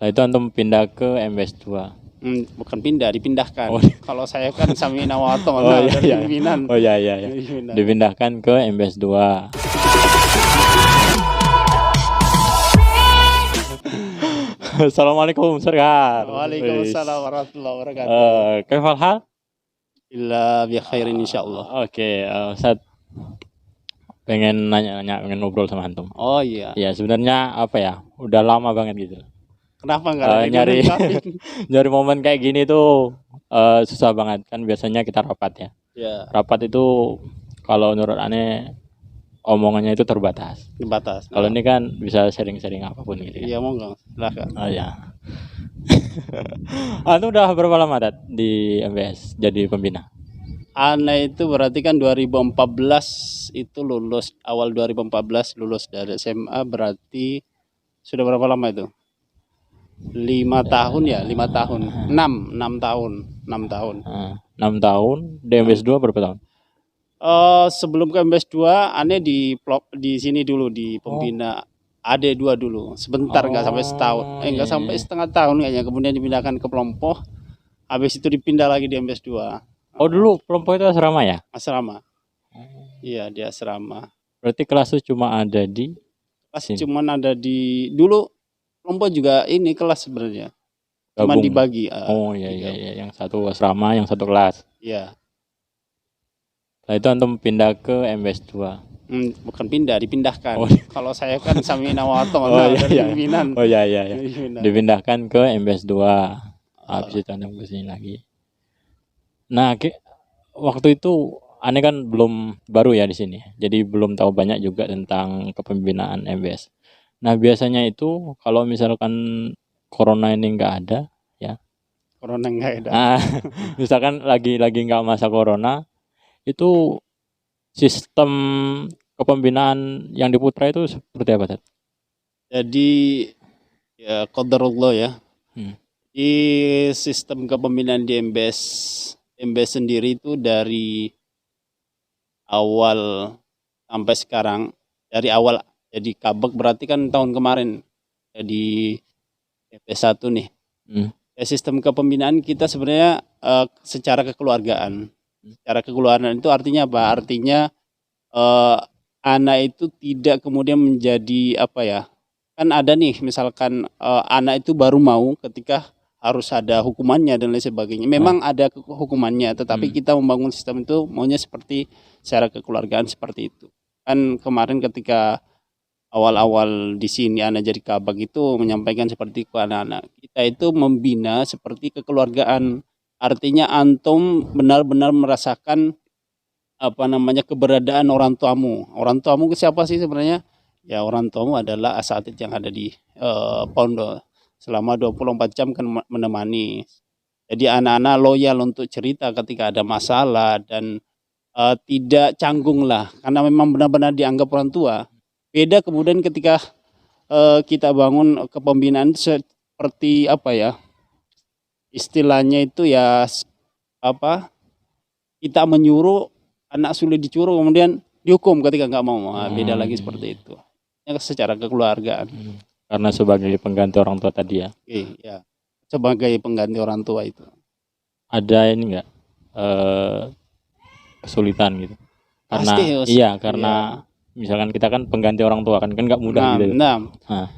Nah, itu antum pindah ke MBS 2. Bukan pindah, dipindahkan. Oh, Kalau saya kan Samina wa oh Ata'na iya dari iya. pimpinan. Oh iya iya iya. Dipindahkan. Dipindahkan ke MBS 2. Assalamualaikum Sarkar. Waalaikumsalam warahmatullahi wabarakatuh. Kaif hal? Illa bi khairin insyaallah. Oke, Ustaz pengen nanya-nanya, pengen ngobrol sama antum. Oh iya. Ya sebenarnya apa ya? Udah lama banget gitu. Kenapa enggak ada nyari dilengkapin? nyari momen kayak gini tuh susah banget kan, biasanya kita rapat ya. Ya, Rapat itu kalau menurut aneh omongannya itu terbatas. terbatas. Kalau ini kan bisa sharing-sharing apapun gitu kan. Iya, monggo. Silakan. Oh ya. Anu udah berapa lama Dat di MBS jadi pembina? Ana itu berarti kan 2014 itu lulus, awal 2014 lulus dari SMA, berarti sudah berapa lama itu? 5 tahun ya, 5 tahun. 6 tahun, 6 tahun. 6 tahun, di MBS 2 berapa tahun? Sebelum ke MBS 2, aneh di sini dulu di pembina AD2 dulu. Sebentar, nggak sampai setahun. Nggak Iya, sampai iya. setengah tahun kayaknya. Kemudian dipindahkan ke Pelompoh. Habis itu dipindah lagi di MBS 2. Oh dulu Pelompoh itu asrama ya? Asrama. Iya, di asrama. Berarti kelas itu cuma ada di Kelas sini. cuman ada di dulu Pelompoh juga ini kelas sebenarnya. Cuman Gabung. dibagi. Oh iya iya iya, yang satu asrama, yang satu kelas. Iya. Nah, itu antum pindah ke MBS 2. Bukan pindah, dipindahkan. Oh. Kalau saya kan Samina wa Oh Ata'na iya dari iya. pimpinan. Oh iya iya iya. Pimpinan. Dipindahkan ke MBS 2. Habis itu antum ke sini lagi. Nah, waktu itu aneh kan belum baru ya di sini. Jadi belum tahu banyak juga tentang kepemimpinan MBS. Nah, biasanya itu kalau misalkan corona ini nggak ada, Corona enggak ada. nah, misalkan lagi nggak masa corona, itu sistem kepembinaan yang di Putra itu seperti apa, Tat? Jadi ya qadarullah ya. Hmm. Di sistem kepemimpinan di MBS sendiri itu dari awal sampai sekarang, dari awal jadi kabek berarti kan tahun kemarin jadi MP1 nih. Ya, sistem kepembinaan kita sebenarnya secara kekeluargaan. Secara kekeluargaan itu artinya apa? Artinya anak itu tidak kemudian menjadi apa ya? Kan ada nih misalkan anak itu baru mau ketika harus ada hukumannya dan lain sebagainya. Memang ada hukumannya, tetapi kita membangun sistem itu maunya seperti secara kekeluargaan seperti itu. Kan kemarin ketika awal-awal di sini anak jadi kabag itu menyampaikan seperti ke anak-anak. Kita itu membina seperti kekeluargaan. Artinya antum benar-benar merasakan apa namanya keberadaan orang tuamu. Orang tuamu ke siapa sih sebenarnya? Ya orang tuamu adalah asatid yang ada di pondok. Selama 24 jam kan menemani. Jadi anak-anak loyal untuk cerita ketika ada masalah dan tidak canggung lah. Karena memang benar-benar dianggap orang tua. Beda kemudian ketika kita bangun kepembinaan seperti apa ya, istilahnya itu ya apa, kita menyuruh anak sulit dicuruh kemudian dihukum ketika nggak mau. Beda lagi seperti itu ya, secara kekeluargaan. Karena sebagai pengganti orang tua tadi ya. Iya, sebagai pengganti orang tua itu Ada ini nggak kesulitan gitu? Karena pasti, karena misalkan kita kan pengganti orang tua kan nggak mudah gitu.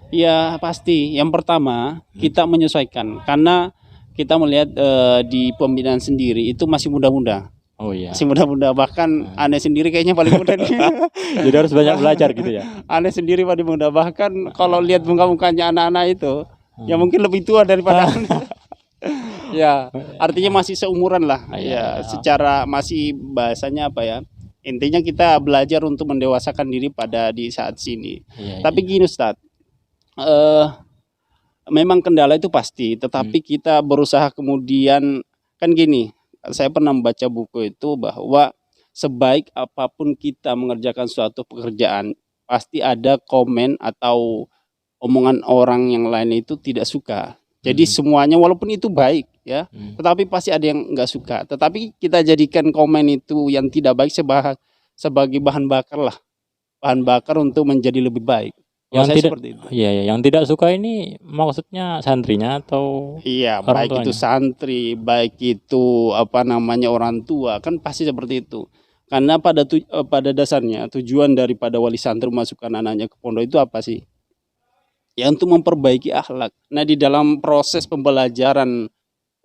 Iya pasti. Yang pertama kita menyesuaikan karena kita melihat di pembinaan sendiri itu masih muda-muda. Oh iya. Masih muda-muda, bahkan aneh sendiri kayaknya paling muda nih. Jadi harus banyak belajar gitu ya. Aneh sendiri paling muda, bahkan kalau lihat muka-mukanya anak-anak itu ya mungkin lebih tua daripada ya, artinya masih seumuran lah. Ya, secara masih bahasanya apa ya? Intinya kita belajar untuk mendewasakan diri pada di saat sini. Tapi gini Ustaz, memang kendala itu pasti, tetapi kita berusaha kemudian, kan gini, saya pernah membaca buku itu bahwa sebaik apapun kita mengerjakan suatu pekerjaan, pasti ada komen atau omongan orang yang lain itu tidak suka. Jadi semuanya walaupun itu baik ya, tetapi pasti ada yang nggak suka. Tetapi kita jadikan komen itu yang tidak baik sebagai bahan bakar lah, bahan bakar untuk menjadi lebih baik. Kalau Yang saya tidak, seperti itu. iya, ya, yang tidak suka ini maksudnya santrinya atau Iya, orang baik itu tuanya? santri, baik itu apa namanya orang tua, kan pasti seperti itu. Karena pada dasarnya tujuan daripada wali santri memasukkan anaknya ke pondok itu apa sih? Ya untuk memperbaiki akhlak. Nah, di dalam proses pembelajaran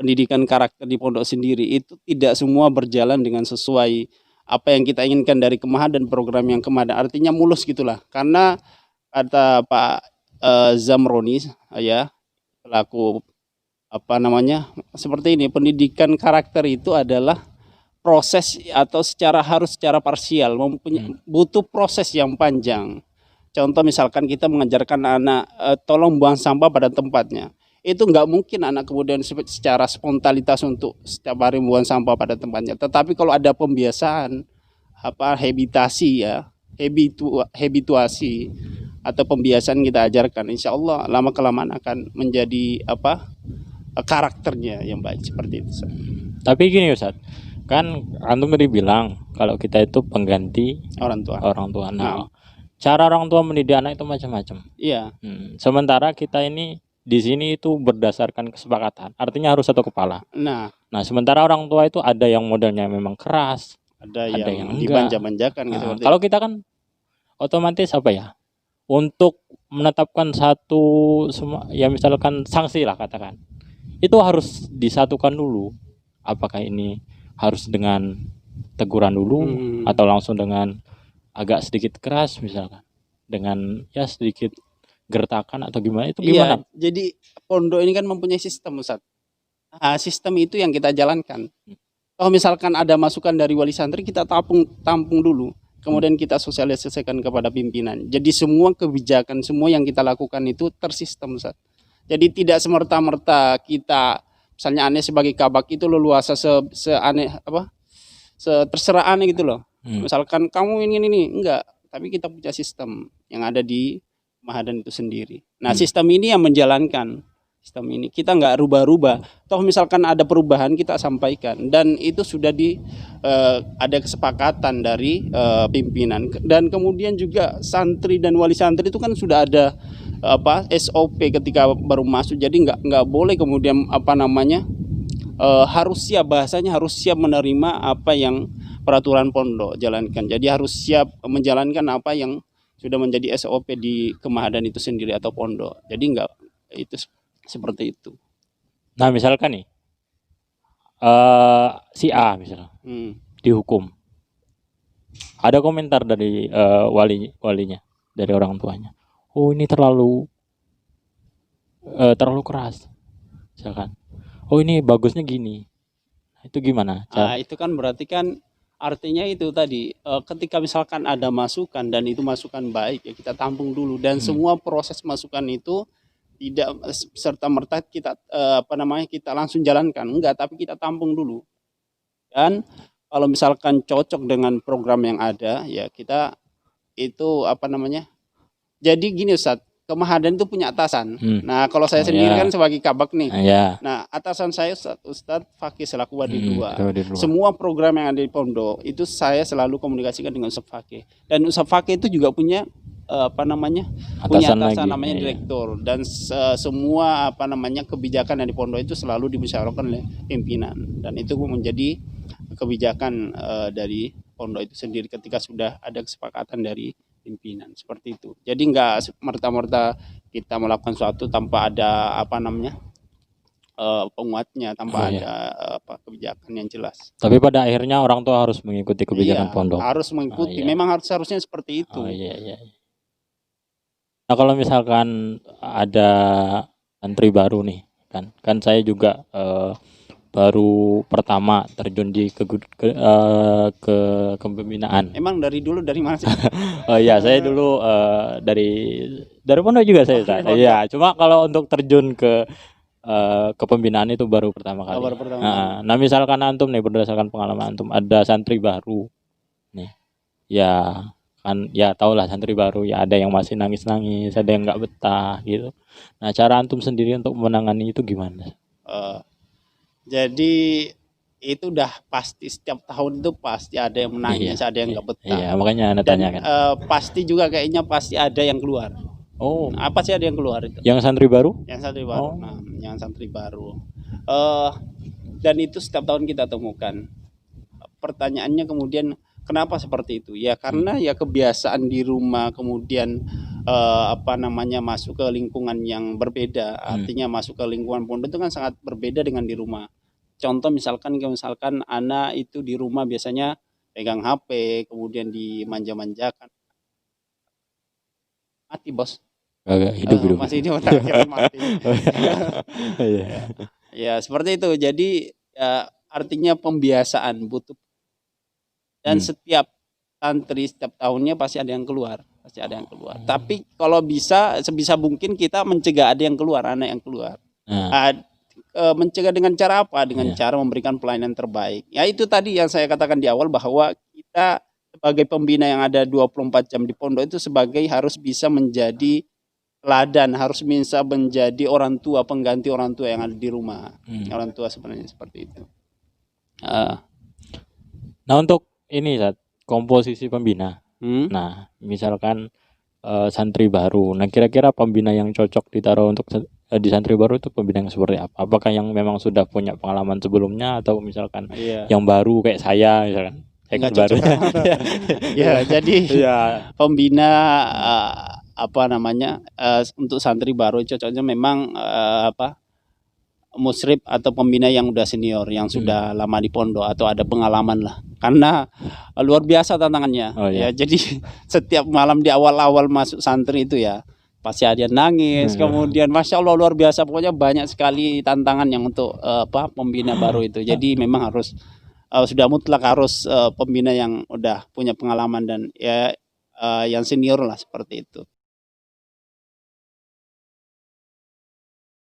pendidikan karakter di pondok sendiri itu tidak semua berjalan dengan sesuai apa yang kita inginkan dari Kemah dan program yang Kemah. Artinya mulus gitulah. Karena kata Pak Zamroni ya, selaku apa namanya, seperti ini, pendidikan karakter itu adalah proses atau harus secara parsial, butuh proses yang panjang. Contoh misalkan kita mengajarkan anak tolong buang sampah pada tempatnya, itu nggak mungkin anak kemudian secara spontanitas untuk setiap hari buang sampah pada tempatnya. Tetapi kalau ada pembiasaan, habitasi ya, habituasi atau pembiasaan kita ajarkan, insya Allah lama kelamaan akan menjadi karakternya yang baik seperti itu. Tapi gini Ustaz, kan antum tadi bilang kalau kita itu pengganti Orang tua. Nah, cara orang tua mendidik anak itu macam-macam. Iya. Sementara kita ini di sini itu berdasarkan kesepakatan. Artinya harus satu kepala. Nah, sementara orang tua itu ada yang modelnya memang keras, ada enggak. yang dibanja-banjakan gitu. Kalau kita kan otomatis untuk menetapkan satu ya misalkan sanksi lah katakan. Itu harus disatukan dulu. Apakah ini harus dengan teguran dulu atau langsung dengan agak sedikit keras misalkan, dengan ya sedikit gertakan atau gimana, itu gimana? Iya, jadi pondok ini kan mempunyai sistem, Ustaz. Sistem itu yang kita jalankan. Kalau misalkan ada masukan dari wali santri, kita tampung dulu, kemudian kita sosialisasikan kepada pimpinan. Jadi semua kebijakan, semua yang kita lakukan itu tersistem, Ustaz. Jadi tidak semerta-merta kita, misalnya aneh sebagai kabak itu leluasa terserah aneh gitu loh. Misalkan kamu ini enggak, tapi kita punya sistem yang ada di Mahadan itu sendiri. Nah, sistem ini yang menjalankan sistem ini. Kita enggak rubah-rubah. Toh misalkan ada perubahan kita sampaikan, dan itu sudah ada kesepakatan dari pimpinan, dan kemudian juga santri dan wali santri itu kan sudah ada SOP ketika baru masuk. Jadi nggak boleh kemudian harus siap, bahasanya harus siap menerima apa yang peraturan pondok jalankan. Jadi harus siap menjalankan apa yang sudah menjadi SOP di Kemahadan itu sendiri atau pondok. Jadi nggak, itu seperti itu. Nah misalkan nih si A misalnya dihukum, ada komentar dari walinya, dari orang tuanya, oh ini terlalu keras misalkan, oh ini bagusnya gini. Itu gimana? Itu kan berarti kan artinya itu tadi, ketika misalkan ada masukan dan itu masukan baik, ya kita tampung dulu, dan semua proses masukan itu tidak serta-merta kita kita langsung jalankan, enggak, tapi kita tampung dulu. Dan kalau misalkan cocok dengan program yang ada, ya kita itu jadi gini Ustaz, Kemahadan itu punya atasan. Nah, kalau saya sendiri kan sebagai kabak nih. Nah, atasan saya Ustadz Fakih selaku Wadi 2. Semua program yang ada di pondok itu saya selalu komunikasikan dengan Ustadz Fakih. Dan Ustadz Fakih itu juga punya punya atasan namanya direktur, dan semua kebijakan yang di pondok itu selalu dimusyawarahkan oleh pimpinan, dan itu menjadi kebijakan dari pondok itu sendiri ketika sudah ada kesepakatan dari pimpinan, seperti itu. Jadi nggak merta-merta kita melakukan sesuatu tanpa ada penguatnya, tanpa ada kebijakan yang jelas. Tapi pada akhirnya orang tua harus mengikuti kebijakan pondok. Harus mengikuti, memang harusnya seperti itu. Nah kalau misalkan ada santri baru nih, kan saya juga baru pertama terjun di ke kepembinaan. Emang dari dulu dari mana sih? Oh iya, saya dulu dari pondok juga saya. Iya, cuma kalau untuk terjun ke kepembinaan itu baru pertama kali. Nah misalkan antum nih, berdasarkan pengalaman antum, ada santri baru nih, ya kan, ya tau lah santri baru ya, ada yang masih nangis-nangis, ada yang nggak betah gitu. Nah cara antum sendiri untuk menangani itu gimana? Jadi itu udah pasti, setiap tahun itu pasti ada yang menangis, ada yang nggak betah. Iya, makanya Anda tanyakan. Pasti juga kayaknya pasti ada yang keluar. Oh, Apa sih ada yang keluar itu? yang santri baru? Yang santri baru. Oh. Nah, yang santri baru. Dan itu setiap tahun kita temukan. Pertanyaannya kemudian kenapa seperti itu? Ya karena ya kebiasaan di rumah, kemudian masuk ke lingkungan yang berbeda. Artinya masuk ke lingkungan pondok itu kan sangat berbeda dengan di rumah. Contoh misalkan anak itu di rumah biasanya pegang HP, kemudian dimanja-manjakan. Mati bos. Agak hidup. Masih ini kira mati. Iya. Ya seperti itu. Jadi artinya pembiasaan butuh. Dan setiap santri setiap tahunnya pasti ada yang keluar. Tapi kalau bisa sebisa mungkin kita mencegah ada yang keluar, anak yang keluar. Mencegah dengan cara apa? Dengan cara memberikan pelayanan terbaik. Ya itu tadi yang saya katakan di awal bahwa kita sebagai pembina yang ada 24 jam di pondok itu harus bisa menjadi teladan, harus bisa menjadi orang tua, pengganti orang tua yang ada di rumah. Orang tua sebenarnya seperti itu. Nah untuk ini komposisi pembina. Nah misalkan santri baru. Nah kira-kira pembina yang cocok ditaruh untuk di santri baru itu pembina yang seperti apa? Apakah yang memang sudah punya pengalaman sebelumnya atau misalkan yang baru kayak saya misalkan? Baru. Ya jadi pembina untuk santri baru cocoknya memang musrib atau pembina yang udah senior, yang sudah lama di pondok atau ada pengalaman lah. Karena luar biasa tantangannya. Ya jadi setiap malam di awal-awal masuk santri itu ya pasti ada nangis, kemudian masya Allah luar biasa, pokoknya banyak sekali tantangan yang untuk pembina baru itu. Jadi memang harus sudah mutlak harus pembina yang udah punya pengalaman dan yang senior lah seperti itu.